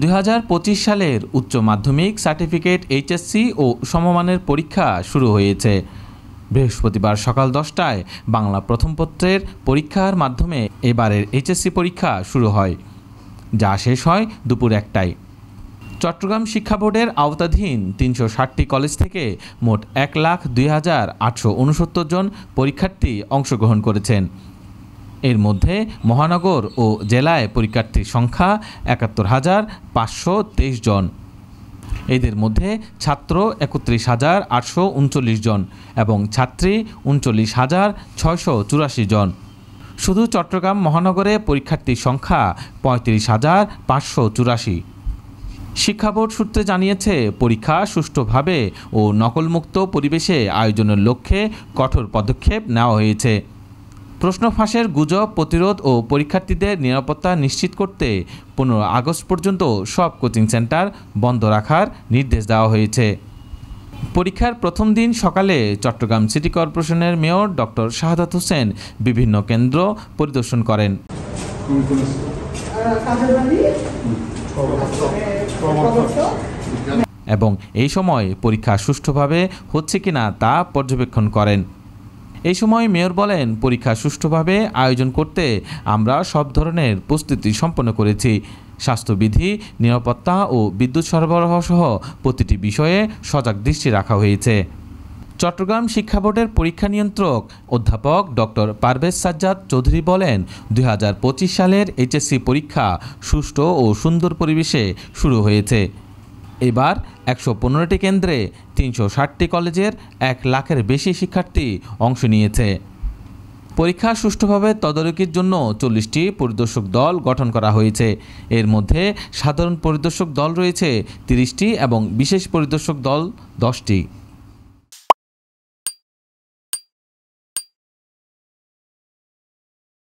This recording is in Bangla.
2025 সালের উচ্চ মাধ্যমিক সার্টিফিকেট এইচএসসি ও সমমানের পরীক্ষা শুরু হয়েছে। বৃহস্পতিবার সকাল 10টায় বাংলা প্রথম পত্রের পরীক্ষার মাধ্যমে এবারের এইচএসসি পরীক্ষা শুরু হয়, যা শেষ হয় দুপুর 1টায়। চট্টগ্রাম শিক্ষা বোর্ডের আওতাধীন 360টি কলেজ থেকে মোট 1,02,869 জন পরীক্ষার্থী অংশগ্রহণ করেছেন। এর মধ্যে মহানগর ও জেলায় পরীক্ষার্থীর সংখ্যা 71,523 জন। এদের মধ্যে ছাত্র 31,839 জন এবং ছাত্রী 39,684 জন। শুধু চট্টগ্রাম মহানগরে পরীক্ষার্থীর সংখ্যা 35,584। শিক্ষা বোর্ড সূত্রে জানিয়েছে, পরীক্ষা সুষ্ঠুভাবে ও নকলমুক্ত পরিবেশে আয়োজনের লক্ষ্যে কঠোর পদক্ষেপ নেওয়া হয়েছে। প্রশ্ন ফাঁসের গুজব প্রতিরোধ ও পরীক্ষার্থীদের নিরাপত্তা নিশ্চিত করতে 15 আগস্ট পর্যন্ত সব কোচিং সেন্টার বন্ধ রাখার নির্দেশ দেওয়া হয়েছে। পরীক্ষার প্রথম দিন সকালে চট্টগ্রাম সিটি কর্পোরেশনের মেয়র ডক্টর শাহাদাত হোসেন বিভিন্ন কেন্দ্র পরিদর্শন করেন এবং এই সময় পরীক্ষা সুষ্ঠুভাবে হচ্ছে কিনা তা পর্যবেক্ষণ করেন। এই সময় মেয়র বলেন, পরীক্ষা সুষ্ঠুভাবে আয়োজন করতে আমরা সব ধরনের প্রস্তুতি সম্পন্ন করেছি। স্বাস্থ্যবিধি, নিরাপত্তা ও বিদ্যুৎ সরবরাহ সহ প্রতিটি বিষয়ে সজাগ দৃষ্টি রাখা হয়েছে। চট্টগ্রাম শিক্ষা বোর্ডের পরীক্ষা নিয়ন্ত্রক অধ্যাপক ডক্টর পারভেজ সাজ্জাদ চৌধুরী বলেন, 2025 সালের এইচএসসি পরীক্ষা সুষ্ঠু ও সুন্দর পরিবেশে শুরু হয়েছে। এবার 115টি কেন্দ্রে 360টি কলেজের 1 লাখের বেশি শিক্ষার্থী অংশ নিয়েছে। পরীক্ষা সুষ্ঠুভাবে তদারকির জন্য 40টি পরিদর্শক দল গঠন করা হয়েছে। এর মধ্যে সাধারণ পরিদর্শক দল রয়েছে 30টি এবং বিশেষ পরিদর্শক দল 10টি।